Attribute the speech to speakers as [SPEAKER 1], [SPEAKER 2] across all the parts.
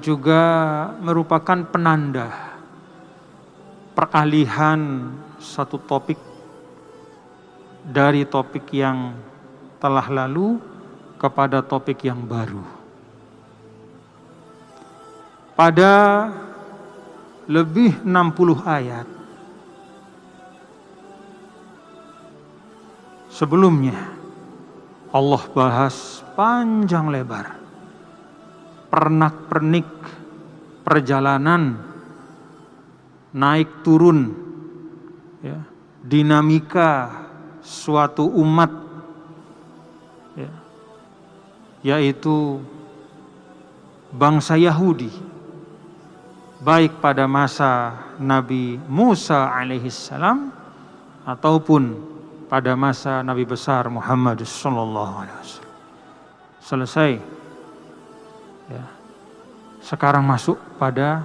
[SPEAKER 1] juga merupakan penanda peralihan satu topik dari topik yang telah lalu kepada topik yang baru. Pada lebih 60 ayat sebelumnya Allah bahas panjang lebar pernak-pernik perjalanan naik turun, ya, dinamika suatu umat, ya, yaitu bangsa Yahudi, baik pada masa Nabi Musa alaihissalam ataupun pada masa Nabi besar Muhammad sallallahu alaihi wasallam. Selesai. Ya. Sekarang masuk pada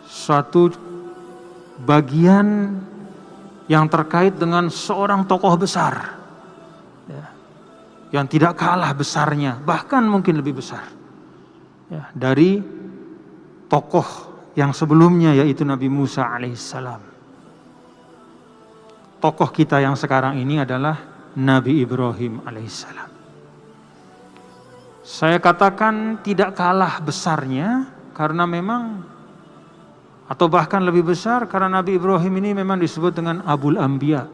[SPEAKER 1] suatu bagian yang terkait dengan seorang tokoh besar, ya, yang tidak kalah besarnya, bahkan mungkin lebih besar, ya, dari tokoh yang sebelumnya, yaitu Nabi Musa alaihissalam. Tokoh kita yang sekarang ini adalah Nabi Ibrahim alaihissalam. Saya katakan tidak kalah besarnya karena memang, atau bahkan lebih besar karena Nabi Ibrahim ini memang disebut dengan Abul Anbiya.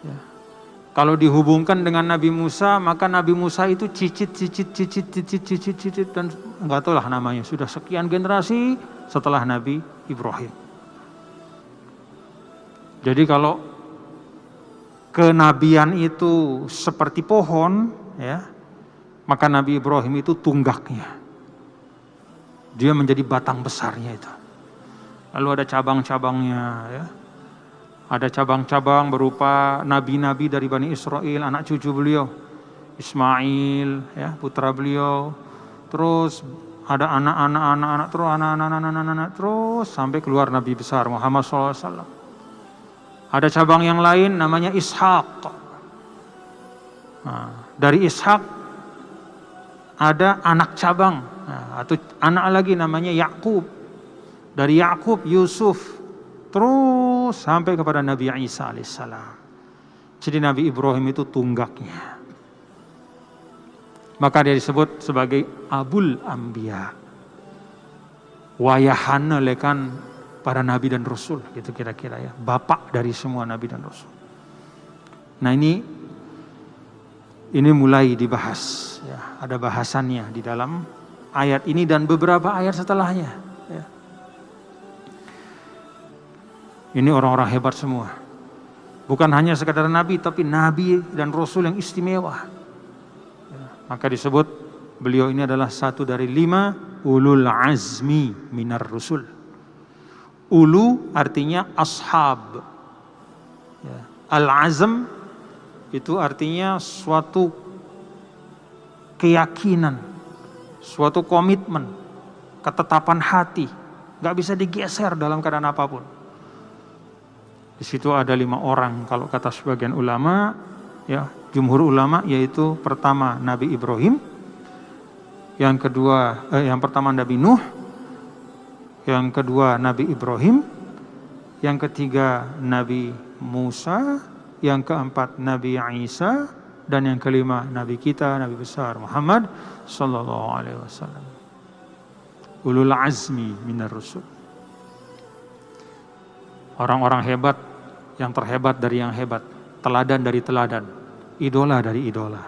[SPEAKER 1] Ya. Kalau dihubungkan dengan Nabi Musa, maka Nabi Musa itu cicit dan enggak tahu lah namanya, sudah sekian generasi setelah Nabi Ibrahim. Jadi kalau kenabian itu seperti pohon, ya, maka Nabi Ibrahim itu tunggaknya. Dia menjadi batang besarnya itu. Lalu ada cabang-cabangnya, ya. Ada cabang-cabang berupa nabi-nabi dari Bani Israel, anak cucu beliau, Ismail, ya, putra beliau. Terus ada anak-anak, terus anak-anak, terus sampai keluar Nabi besar Muhammad SAW. Ada cabang yang lain namanya Ishak. Nah, dari Ishak ada anak cabang, nah, atau anak lagi namanya Yakub. Dari Yakub Yusuf, terus sampai kepada Nabi Isa alaihissalam. Jadi Nabi Ibrahim itu tunggaknya. Maka dia disebut sebagai Abul Anbiya. Wayahana lekan para nabi dan rasul, gitu kira-kira, ya. Bapak dari semua nabi dan rasul. Nah, ini mulai dibahas, ya. Ada bahasannya di dalam ayat ini dan beberapa ayat setelahnya, ya. Ini orang-orang hebat semua. Bukan hanya sekadar nabi, tapi nabi dan rasul yang istimewa, ya. Maka disebut beliau ini adalah satu dari 5 ulul azmi minar rusul. Ulu artinya ashab, ya. Al-azm itu artinya suatu keyakinan, suatu komitmen, ketetapan hati, nggak bisa digeser dalam keadaan apapun. Di situ ada 5 orang kalau kata sebagian ulama, ya, jumhur ulama, yaitu pertama Nabi Ibrahim, yang pertama Nabi Nuh, yang kedua Nabi Ibrahim, yang ketiga Nabi Musa, yang keempat Nabi Isa, dan yang kelima Nabi kita, Nabi besar Muhammad sallallahu alaihi wasallam. Ulul azmi minar rusul. Orang-orang hebat, yang terhebat dari yang hebat, teladan dari teladan, idola dari idola.